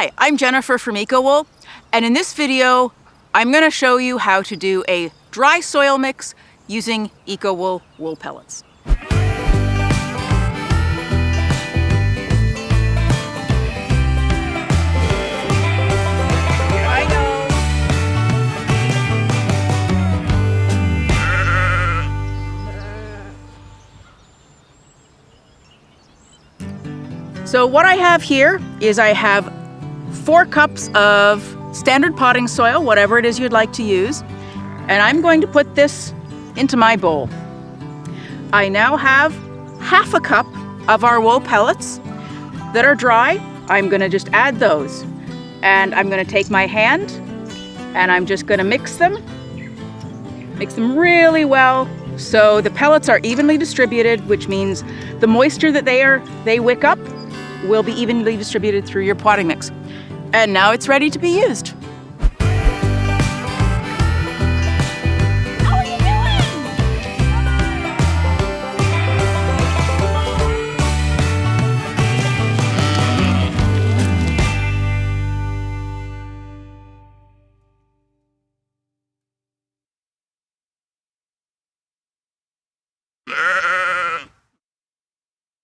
Hi, I'm Jennifer from EcoWool, and in this video, I'm going to show you how to do a dry soil mix using EcoWool wool pellets. So what I have here is I have 4 cups of standard potting soil, whatever it is you'd like to use, and I'm going to put this into my bowl. I now have half a cup of our wool pellets that are dry. I'm going to just add those, and I'm going to take my hand and I'm just going to mix them really well so the pellets are evenly distributed, which means the moisture that they wick up will be evenly distributed through your potting mix. And now it's ready to be used.